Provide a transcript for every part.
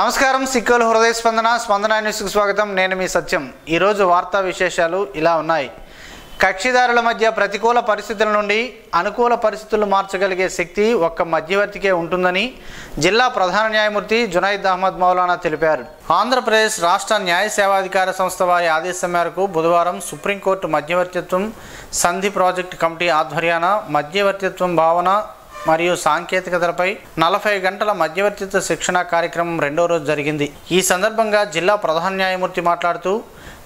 నమస్కారం సిక్కుల హృదయ స్పందన న్యూస్కి స్వాగతం. నేను మీ సత్యం. ఈరోజు వార్తా విశేషాలు ఇలా ఉన్నాయి. కక్షిదారుల మధ్య ప్రతికూల పరిస్థితుల నుండి అనుకూల పరిస్థితులు మార్చగలిగే శక్తి ఒక్క మధ్యవర్తికే ఉంటుందని జిల్లా ప్రధాన న్యాయమూర్తి జునైద్ అహ్మద్ మౌలానా తెలిపారు. ఆంధ్రప్రదేశ్ రాష్ట్ర న్యాయ సేవాధికార సంస్థ వారి ఆదేశం మేరకు బుధవారం సుప్రీంకోర్టు మధ్యవర్తిత్వం సంధి ప్రాజెక్టు కమిటీ ఆధ్వర్యాన మధ్యవర్తిత్వం భావన మరియు సాంకేతికతలపై 40 గంటల మధ్యవర్తిత్వ శిక్షణ కార్యక్రమం రెండో రోజు జరిగింది. ఈ సందర్భంగా జిల్లా ప్రధాన న్యాయమూర్తి మాట్లాడుతూ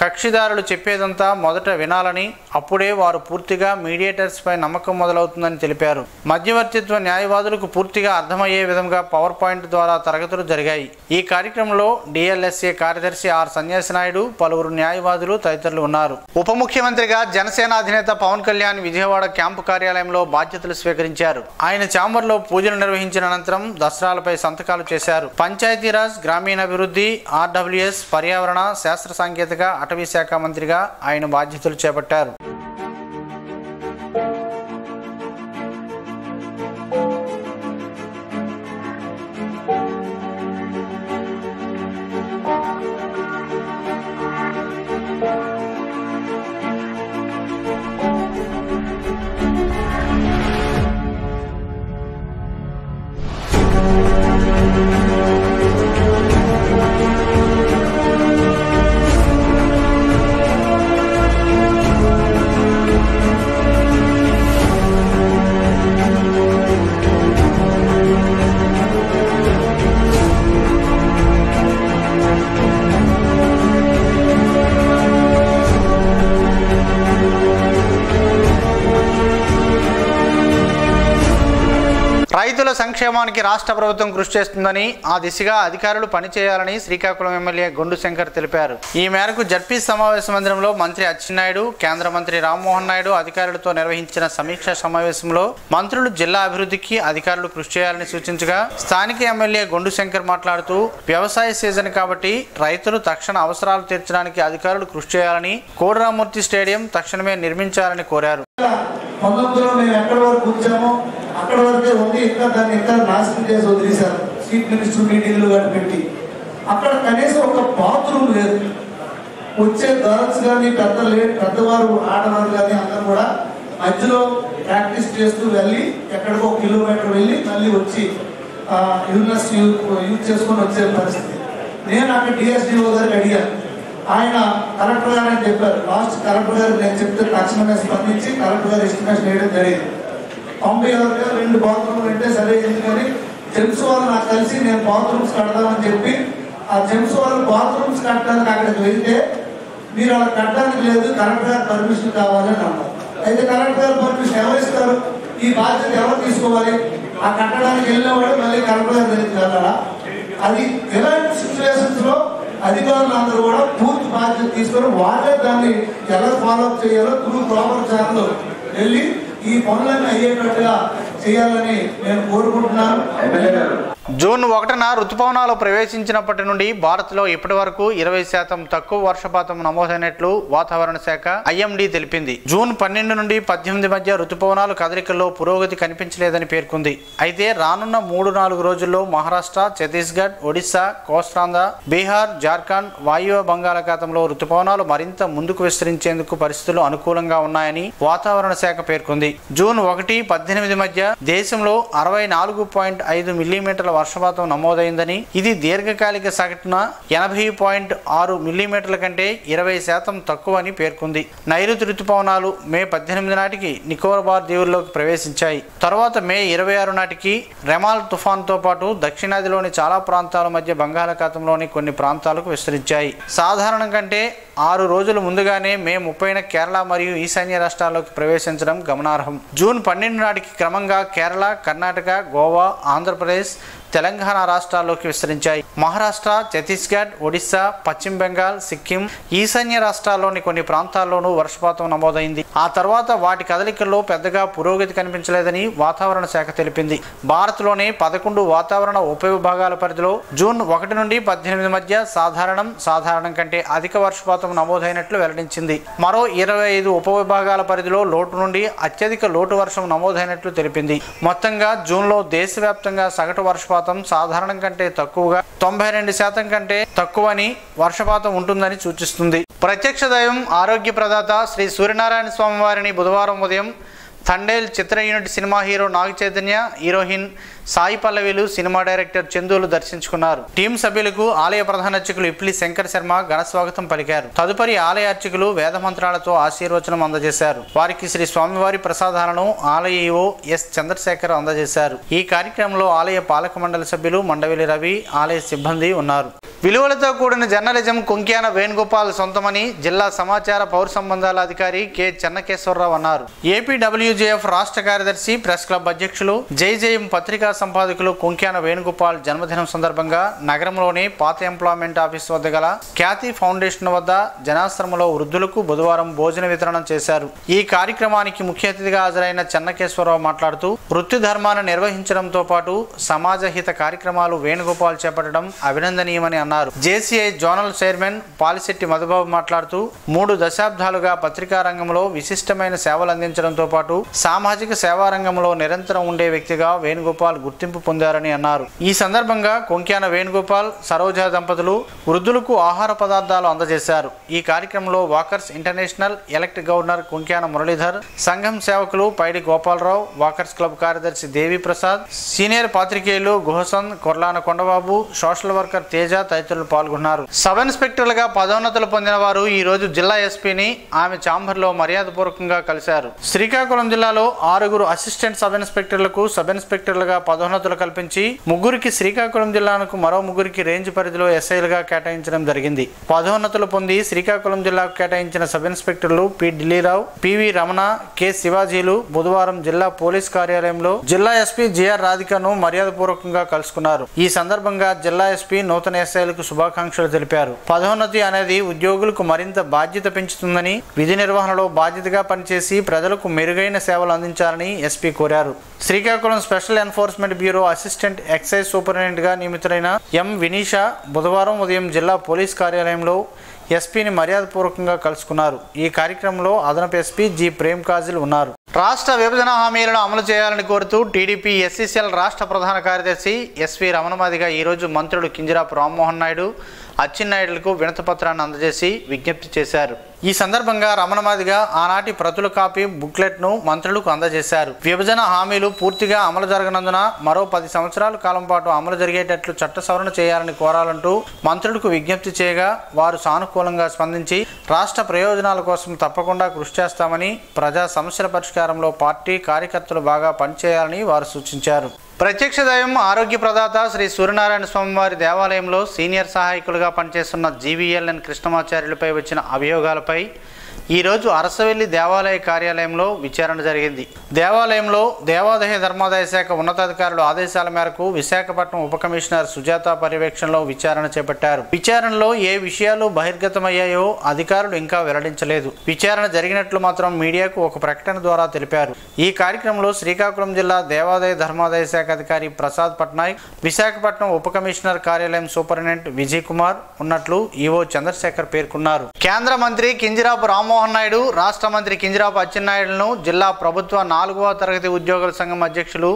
కక్షిదారులు చెప్పేదంతా మొదట వినాలని, అప్పుడే వారు పూర్తిగా మీడియేటర్స్పై నమ్మకం మొదలవుతుందని తెలిపారు. మధ్యవర్తిత్వ న్యాయవాదులకు పూర్తిగా అర్థమయ్యే విధంగా పవర్ పాయింట్ ద్వారా తరగతులు జరిగాయి. ఈ కార్యక్రమంలో డిఎల్ఎస్ఏ కార్యదర్శి ఆర్ సన్యాసి నాయుడు, పలువురు న్యాయవాదులు తదితరులు ఉన్నారు. ఉప ముఖ్యమంత్రిగా జనసేన అధినేత పవన్ కళ్యాణ్ విజయవాడ క్యాంపు కార్యాలయంలో బాధ్యతలు స్వీకరించారు. ఆయన ఛాంబర్లో పూజలు నిర్వహించిన అనంతరం దసరాలపై సంతకాలు చేశారు. పంచాయతీరాజ్, గ్రామీణాభివృద్ధి, ఆర్డబ్ల్యూఎస్, పర్యావరణ, శాస్త్ర సాంకేతిక, అటవీ శాఖ మంత్రిగా ఆయన బాధ్యతలు చేపట్టారు. రైతుల సంక్షేమానికి రాష్ట్ర ప్రభుత్వం కృషి చేస్తుందని, ఆ దిశగా అధికారులు పనిచేయాలని శ్రీకాకుళం ఎమ్మెల్యే గొండు శంకర్ తెలిపారు. ఈ మేరకు జడ్పీ సమావేశ మందిరంలో మంత్రి అచ్చెన్నాయుడు, కేంద్ర మంత్రి రామ్మోహన్ నాయుడు అధికారులతో నిర్వహించిన సమీక్షా సమావేశంలో మంత్రులు జిల్లా అభివృద్ధికి అధికారులు కృషి చేయాలని సూచించగా, స్థానిక ఎమ్మెల్యే గొండు శంకర్ మాట్లాడుతూ వ్యవసాయ సీజన్ కాబట్టి రైతులు తక్షణ అవసరాలు తీర్చడానికి అధికారులు కృషి చేయాలని, కోడరామూర్తి స్టేడియం తక్షణమే నిర్మించాలని కోరారు. అక్కడ వరకే ఉంది, ఇంకా దాన్ని ఇంకా నాశనం చేసి వదిలేశారు. చీఫ్ మినిస్టర్ మీటింగ్లు కానీ పెట్టి అక్కడ కనీసం ఒక బాత్రూమ్ లేదు. వచ్చే గర్ల్స్ కానీ పెద్దవారు ఆడవారు కానీ అందరూ కూడా మధ్యలో ప్రాక్టీస్ చేస్తూ వెళ్ళి ఎక్కడికో కిలోమీటర్ వెళ్ళి మళ్ళీ వచ్చి యూనివర్సిటీ యూజ్ చేసుకొని వచ్చే పరిస్థితి. నేను అక్కడ డిఎస్డిఓ గారికి అడిగాను. ఆయన కలెక్టర్ గారు అని చెప్పారు. లాస్ట్ కలెక్టర్ గారు నేను చెప్తే తక్షణమే స్పందించి కలెక్టర్ గారు ఎస్టిమేషన్ వేయడం జరిగింది. 92 బాత్రూమ్లు అంటే సరే, ఎందుకని జెమ్స్ వాళ్ళు నాకు కలిసి నేను బాత్రూమ్స్ కడతామని చెప్పి ఆ జెమ్స్ వాళ్ళు బాత్రూమ్స్ కట్టడానికి అక్కడికి వెళ్తే మీరు అలా కట్టడానికి లేదు, కలెక్టర్ గారు పర్మిషన్ కావాలని అన్నారు. అయితే కలెక్టర్ గారు పర్మిషన్ ఎవరు ఇస్తారు? ఈ బాధ్యత ఎవరు తీసుకోవాలి? ఆ కట్టడానికి వెళ్ళినవాడు మళ్ళీ కలెక్టర్ గారు దగ్గరికి వెళ్ళాలా? అది ఎలాంటి సిచ్యువేషన్స్ లో అధికారులు అందరూ కూడా పూర్తి బాధ్యత తీసుకొని వాళ్ళే దాన్ని ఎలా ఫాలోఅప్ చేయాలో త్రూ ప్రాపర్ ఛానల్ వెళ్ళి ఈ పనులన్నీ అయ్యేటట్టుగా చేయాలని నేను కోరుకుంటున్నాను. జూన్ 1న రుతుపవనాలు ప్రవేశించినప్పటి నుండి భారత్లో ఇప్పటి వరకు 20% తక్కువ వర్షపాతం నమోదైనట్లు వాతావరణ శాఖ ఐఎండీ తెలిపింది. జూన్ 12 నుండి 18 మధ్య రుతుపవనాలు కదలికల్లో పురోగతి కనిపించలేదని పేర్కొంది. అయితే రానున్న 3-4 రోజుల్లో మహారాష్ట్ర, ఛత్తీస్గఢ్, ఒడిశా, కోస్తాంధ్ర, బీహార్, జార్ఖండ్, వాయువ్య బంగాళాఖాతంలో రుతుపవనాలు మరింత ముందుకు విస్తరించేందుకు పరిస్థితులు అనుకూలంగా ఉన్నాయని వాతావరణ శాఖ పేర్కొంది. జూన్ 1-18 మధ్య దేశంలో 64.5 మిల్లీమీటర్ల వర్షపాతం నమోదైందని, ఇది దీర్ఘకాలిక సగటున 80.6 మిల్లీమీటర్ల కంటే 20% తక్కువ అని పేర్కొంది. నైరుతి రుతుపవనాలు మే 18 నాటికి నికోబార్ దీవుల్లోకి ప్రవేశించాయి. తర్వాత మే 26 నాటికి రెమాల్ తుఫాన్తో పాటు దక్షిణాదిలోని చాలా ప్రాంతాల మధ్య బంగాళాఖాతంలోని కొన్ని ప్రాంతాలకు విస్తరించాయి. సాధారణం కంటే 6 రోజులు ముందుగానే మే 30న కేరళ మరియు ఈశాన్య రాష్ట్రాల్లోకి ప్రవేశించడం గమనార్హం. జూన్ 12 నాటికి క్రమంగా కేరళ, కర్ణాటక, గోవా, ఆంధ్రప్రదేశ్, తెలంగాణ రాష్ట్రాల్లోకి విస్తరించాయి. మహారాష్ట్ర, ఛత్తీస్గఢ్, ఒడిశా, పశ్చిమ బెంగాల్, సిక్కిం, ఈశాన్య రాష్ట్రాల్లోని కొన్ని ప్రాంతాల్లోనూ వర్షపాతం నమోదైంది. ఆ తర్వాత వాటి కదలికల్లో పెద్దగా పురోగతి కనిపించలేదని వాతావరణ శాఖ తెలిపింది. భారత్లోని 11 వాతావరణ ఉపవిభాగాల పరిధిలో జూన్ 1 నుండి 18 మధ్య సాధారణం కంటే అధిక వర్షపాతం నమోదైనట్లు వెల్లడించింది. మరో 25 ఉపవిభాగాల పరిధిలో లోటు నుండి అత్యధిక లోటు వర్షం నమోదైనట్లు తెలిపింది. మొత్తంగా జూన్లో దేశవ్యాప్తంగా సగటు వర్షపాతం వర్షపాతం సాధారణం కంటే తక్కువగా 92% కంటే తక్కువని వర్షపాతం ఉంటుందని సూచిస్తుంది. ప్రత్యక్ష దైవం ఆరోగ్య ప్రదాత శ్రీ సూర్యనారాయణ స్వామి వారిని బుధవారం ఉదయం థండేల్ చిత్ర unit cinema hero Naga Chaitanya, heroine Sai పల్లవిలు, సినిమా డైరెక్టర్ చందులు దర్శించుకున్నారు. టీం సభ్యులకు ఆలయ ప్రధాన అర్చకులు ఇప్పిలి శంకర్ శర్మ ఘన స్వాగతం పలికారు. తదుపరి ఆలయ అర్చకులు వేద మంత్రాలతో ఆశీర్వచనం అందజేశారు. వారికి శ్రీ స్వామివారి ప్రసాదాలను ఆలయ ఈవో ఎస్ చంద్రశేఖర్ అందజేశారు. ఈ కార్యక్రమంలో ఆలయ పాలక మండలి సభ్యులు మండవిలి రవి, ఆలయ సిబ్బంది ఉన్నారు. విలువలతో కూడిన జర్నలిజం కొంక్యాన వేణుగోపాల్ సొంతమని జిల్లా సమాచార పౌర సంబంధాల అధికారి కె చెన్నకేశ్వరరావు అన్నారు. ఏపీడబ్ల్యూజేఎఫ్ రాష్ట్ర కార్యదర్శి, ప్రెస్ క్లబ్ అధ్యక్షులు, జైజయం పత్రికా సంపాదకులు కొంక్యాన వేణుగోపాల్ జన్మదినం సందర్భంగా నగరంలోని పాత ఎంప్లాయ్మెంట్ ఆఫీస్ వద్ద గల ఖ్యాతి ఫౌండేషన్ వద్ద జనాశ్రమంలో వృద్ధులకు బుధవారం భోజన వితరణ చేశారు. ఈ కార్యక్రమానికి ముఖ్య అతిథిగా హాజరైన చెన్నకేశ్వరరావు మాట్లాడుతూ వృత్తి ధర్మాన్ని నిర్వహించడంతో పాటు సమాజ హిత కార్యక్రమాలు వేణుగోపాల్ చేపట్టడం అభినందనీయమని అన్నారు. JCI zonal chairman Polishetty Madhubabu మాట్లాడుతూ 3 దశాబ్దాలుగా పత్రికా రంగంలో విశిష్టమైన సేవలు అందించడంతో పాటు సామాజిక సేవా రంగంలో నిరంతరం ఉండే వ్యక్తిగా వేణుగోపాల్ గుర్తింపు పొందారని అన్నారు. ఈ సందర్భంగా కొంక్యాన వేణుగోపాల్, సరోజ దంపతులు వృద్ధులకు ఆహార పదార్థాలు అందజేశారు. ఈ కార్యక్రమంలో walkers international elect governor Konkyana Muralidhar, సంఘం సేవకులు పైడి గోపాలరావు, వాకర్స్ క్లబ్ కార్యదర్శి దేవి ప్రసాద్, సీనియర్ పాత్రికేయులు గుహసన్, కొర్లాన కొండబాబు, సోషల్ వర్కర్ తేజ తదితరులు పాల్గొన్నారు. సబ్ ఇన్స్పెక్టర్లుగా పదోన్నతులు పొందిన వారు ఈ రోజు జిల్లా ఎస్పీని ఆమె ఛాంబర్లో మర్యాదపూర్వకంగా కలిశారు. శ్రీకాకుళం జిల్లాలో 6 అసిస్టెంట్ సబ్ ఇన్స్పెక్టర్లకు సబ్ ఇన్స్పెక్టర్లుగా పదోన్నతులు కల్పించి 3 శ్రీకాకుళం జిల్లాకు మరో 3 రేంజ్ పరిధిలో ఎస్ఐలుగా కేటాయించడం జరిగింది. పదోన్నతులు పొంది శ్రీకాకుళం జిల్లాకు కేటాయించిన సబ్ ఇన్స్పెక్టర్లు P Dilli Rao, PV Ramana, K శివాజీలు బుధవారం జిల్లా పోలీస్ కార్యాలయంలో జిల్లా ఎస్పీ జిఆర్ రాధికను మర్యాదపూర్వకంగా కలుసుకున్నారు. ఈ సందర్భంగా జిల్లా ఎస్పీ నూతన ఎస్ఐలకు శుభాకాంక్షలు తెలిపారు. పదోన్నతి అనేది ఉద్యోగులకు మరింత బాధ్యత పెంచుతుందని, విధి నిర్వహణలో బాధ్యతగా పనిచేసి ప్రజలకు మెరుగైన సేవలు అందించాలని ఎస్పీ కోరారు. Srikakulam special enforcement bureau assistant excise superintendent గా నియమితులైన ఎం వినీషా బుధవారం ఉదయం జిల్లా పోలీస్ కార్యాలయంలో ఎస్పీని మర్యాదపూర్వకంగా కలుసుకున్నారు. ఈ కార్యక్రమంలో అదనపు ఎస్పీ జి ప్రేమ్ కాజిల్ ఉన్నారు. రాష్ట్ర విభజన హామీలను అమలు చేయాలని కోరుతూ టీడీపీ ఎస్సీసీఎల్ రాష్ట్ర ప్రధాన కార్యదర్శి ఎస్వి రమణమాదిగా ఈరోజు మంత్రులు కింజరాపు రామ్మోహన్ నాయుడు, అచ్చెన్నాయుడులకు వినతిపత్రాన్ని అందజేసి విజ్ఞప్తి చేశారు. ఈ సందర్భంగా రమణమాదిగా ఆనాటి ప్రతుల కాపీ బుక్లెట్ను మంత్రులకు అందజేశారు. విభజన హామీలు పూర్తిగా అమలు జరగనందున మరో 10 సంవత్సరాల కాలం పాటు అమలు జరిగేటట్లు చట్ట సవరణ చేయాలని కోరాలంటూ మంత్రులకు విజ్ఞప్తి చేయగా వారు సానుకూలంగా స్పందించి రాష్ట్ర ప్రయోజనాల కోసం తప్పకుండా కృషి చేస్తామని, ప్రజా సమస్యల పరిష్కారంలో పార్టీ కార్యకర్తలు బాగా పనిచేయాలని వారు సూచించారు. ప్రత్యక్ష దైవం ఆరోగ్య ప్రదాత శ్రీ సూర్యనారాయణ స్వామివారి దేవాలయంలో సీనియర్ సహాయకులుగా పనిచేస్తున్న జీవీఎల్ఎన్ కృష్ణమాచార్యులపై వచ్చిన అభియోగాలపై ఈరోజు అరసవెల్లి దేవాలయ కార్యాలయంలో విచారణ జరిగింది. దేవాలయంలో దేవాదాయ ధర్మాదాయ శాఖ ఉన్నతాధికారుల ఆదేశాల మేరకు విశాఖపట్నం ఉప కమిషనర్ సుజాత పర్యవేక్షణలో విచారణ చేపట్టారు. విచారణలో ఏ విషయాలు బహిర్గతమయ్యాయో అధికారులు ఇంకా వెల్లడించలేదు. విచారణ జరిగినట్లు మాత్రం మీడియాకు ఒక ప్రకటన ద్వారా తెలిపారు. ఈ కార్యక్రమంలో శ్రీకాకుళం జిల్లా దేవాదాయ ధర్మాదాయ శాఖ అధికారి ప్రసాద్ పట్నాయక్, విశాఖపట్నం ఉప కమిషనర్ కార్యాలయం సూపరింటెండెంట్ విజయ్ కుమార్ ఉన్నట్లు ఈవో చంద్రశేఖర్ పేర్కొన్నారు. కేంద్ర మంత్రి కింజరాపు రామ్మోహన్ నాయుడు, రాష్ట్ర మంత్రి కింజరాపు అచ్చెన్నాయుడులను జిల్లా ప్రభుత్వ 4వ తరగతి ఉద్యోగుల సంఘం అధ్యక్షులు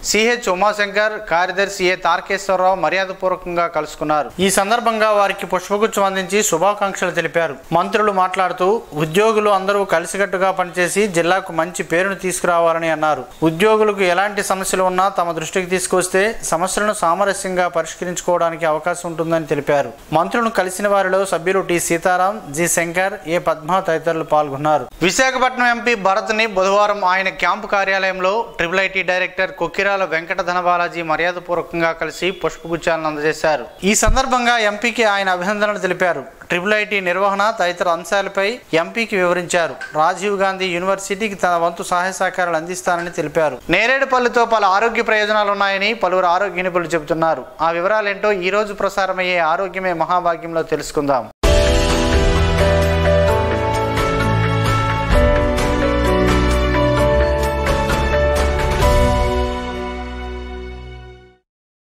సిహెచ్ ఉమాశంకర్, కార్యదర్శి ఏ తారకేశ్వరరావు మర్యాదపూర్వకంగా కలుసుకున్నారు. ఈ సందర్భంగా వారికి పుష్పగుచ్చం అందించి శుభాకాంక్షలు తెలిపారు. మంత్రులు మాట్లాడుతూ ఉద్యోగులు అందరూ కలిసికట్టుగా పనిచేసి జిల్లాకు మంచి పేరును తీసుకురావాలని అన్నారు. ఉద్యోగులకు ఎలాంటి సమస్యలు ఉన్నా తమ దృష్టికి తీసుకొస్తే సమస్యలను సామరస్యంగా పరిష్కరించుకోవడానికి అవకాశం ఉంటుందని తెలిపారు. మంత్రులను కలిసిన వారిలో సభ్యులు టి సీతారాం, జి శంకర్, ఏ పద్మ తదితరులు పాల్గొన్నారు. విశాఖపట్నం ఎంపీ భరత్ ని బుధవారం ఆయన క్యాంపు కార్యాలయంలో IIIT డైరెక్టర్ కొక్కిరాల వెంకట ధనబాలాజీ మర్యాదపూర్వకంగా కలిసి పుష్పగుచ్చాలను అందజేశారు. ఈ సందర్భంగా ఎంపీకి ఆయన అభినందనలు తెలిపారు. IIIT నిర్వహణ తదితర అంశాలపై ఎంపీకి వివరించారు. రాజీవ్ గాంధీ యూనివర్సిటీకి తన వంతు సహాయ సహకారాలు అందిస్తానని తెలిపారు. నేరేడుపల్లితో పలు ఆరోగ్య ప్రయోజనాలు ఉన్నాయని పలువురు ఆరోగ్య నిపుణులు చెబుతున్నారు. ఆ వివరాలేంటో ఈ రోజు ప్రసారమయ్యే ఆరోగ్యమే మహాభాగ్యంలో తెలుసుకుందాం.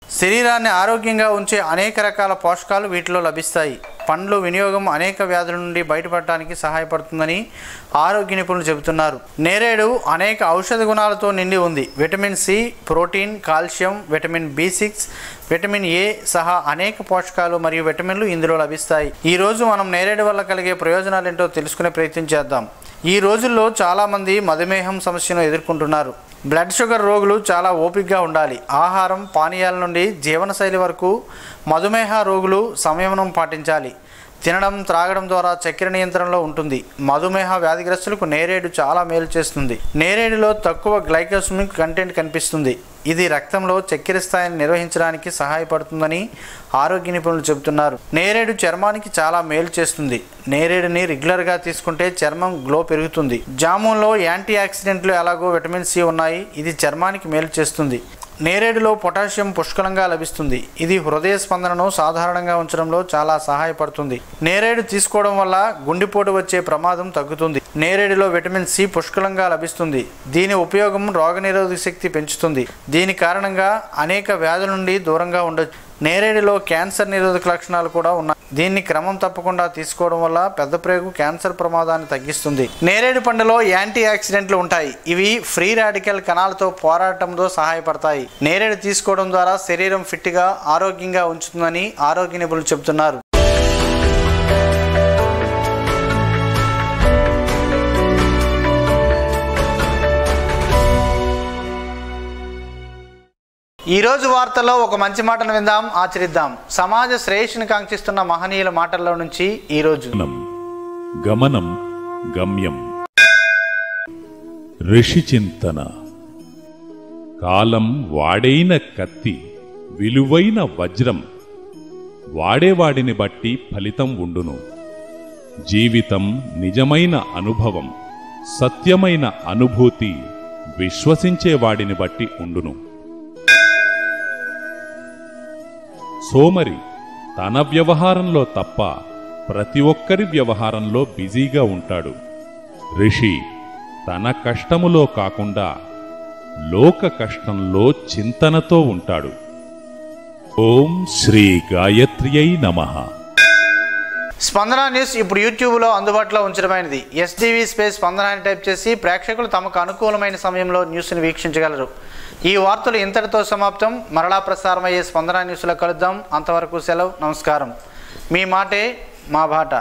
శరీరాన్ని ఆరోగ్యంగా ఉంచే అనేక రకాల పోషకాలు వీటిలో లభిస్తాయి. పండ్లు వినియోగం అనేక వ్యాధుల నుండి బయటపడటానికి సహాయపడుతుందని ఆరోగ్య నిపుణులు చెబుతున్నారు. నేరేడు అనేక ఔషధ గుణాలతో నిండి ఉంది. Vitamin C, protein, calcium, vitamin B6, vitamin A సహా అనేక పోషకాలు మరియు విటమిన్లు ఇందులో లభిస్తాయి. ఈ రోజు మనం నేరేడు వల్ల కలిగే ప్రయోజనాలు ఏంటో తెలుసుకునే ప్రయత్నం చేద్దాం. ఈ రోజుల్లో చాలామంది మధుమేహం సమస్యను ఎదుర్కొంటున్నారు. బ్లడ్ షుగర్ రోగులు చాలా ఓపికగా ఉండాలి. ఆహారం, పానీయాల నుండి జీవనశైలి వరకు మధుమేహ రోగులు సంయమనం పాటించాలి. తినడం, త్రాగడం ద్వారా చక్కెర నియంత్రణలో ఉంటుంది. మధుమేహ వ్యాధిగ్రస్తులకు నేరేడు చాలా మేలు చేస్తుంది. నేరేడులో తక్కువ గ్లైకోసమిక్ కంటెంట్ కనిపిస్తుంది. ఇది రక్తంలో చక్కెర స్థాయిని నిర్వహించడానికి సహాయపడుతుందని ఆరోగ్య నిపుణులు చెబుతున్నారు. నేరేడు చర్మానికి చాలా మేలు చేస్తుంది. నేరేడుని రెగ్యులర్గా తీసుకుంటే చర్మం గ్లో పెరుగుతుంది. జామున్లో యాంటీ ఆక్సిడెంట్లు ఎలాగో విటమిన్ సి ఉన్నాయి. ఇది చర్మానికి మేలు చేస్తుంది. నేరేడులో పొటాషియం పుష్కలంగా లభిస్తుంది. ఇది హృదయ స్పందనను సాధారణంగా ఉంచడంలో చాలా సహాయపడుతుంది. నేరేడు తీసుకోవడం వల్ల గుండెపోటు వచ్చే ప్రమాదం తగ్గుతుంది. నేరేడులో విటమిన్ సి పుష్కలంగా లభిస్తుంది. దీని ఉపయోగం రోగనిరోధక శక్తి పెంచుతుంది. దీని కారణంగా అనేక వ్యాధుల నుండి దూరంగా ఉండొచ్చు. నేరేడులో క్యాన్సర్ నిరోధక లక్షణాలు కూడా ఉన్నాయి. దీన్ని క్రమం తప్పకుండా తీసుకోవడం వల్ల పెద్ద ప్రేగు క్యాన్సర్ ప్రమాదాన్ని తగ్గిస్తుంది. నేరేడు పండులో యాంటీ ఆక్సిడెంట్లు ఉంటాయి. ఇవి ఫ్రీ రాడికల్ కణాలతో పోరాటంలో సహాయపడతాయి. నేరేడు తీసుకోవడం ద్వారా శరీరం ఫిట్గా, ఆరోగ్యంగా ఉంచుతుందని ఆరోగ్య నిపుణులు చెబుతున్నారు. ఈరోజు వార్తల్లో ఒక మంచి మాటను విందాం, ఆచరిద్దాం. సమాజ శ్రేయస్సును కాంక్షిస్తున్న మహనీయుల మాటల్లో నుంచి ఈరోజు గమనం గమ్యం. ఋషి చింతన. కాలం వాడైన కత్తి, విలువైన వజ్రం. వాడేవాడిని బట్టి ఫలితం ఉండును. జీవితం నిజమైన అనుభవం, సత్యమైన అనుభూతి విశ్వసించేవాడిని బట్టి ఉండును. సోమరి తన వ్యవహారంలో తప్ప ప్రతి ఒక్కరి వ్యవహారంలో బిజీగా ఉంటాడు. ఋషి తన కష్టములో కాకుండా లోక కష్టంలో చింతనతో ఉంటాడు. ఓం శ్రీ గాయత్ర్యై నమః. స్పందన న్యూస్ ఇప్పుడు యూట్యూబ్లో అందుబాటులో ఉంచడమైనది. SDV స్పందన అని టైప్ చేసి ప్రేక్షకులు తమకు అనుకూలమైన సమయంలో న్యూస్ని వీక్షించగలరు. ఈ వార్తలు ఇంతటితో సమాప్తం. మరలా ప్రసారమయ్యే స్పందన న్యూస్లో కలుద్దాం. అంతవరకు సెలవు. నమస్కారం. మీ మాటే మా బాట.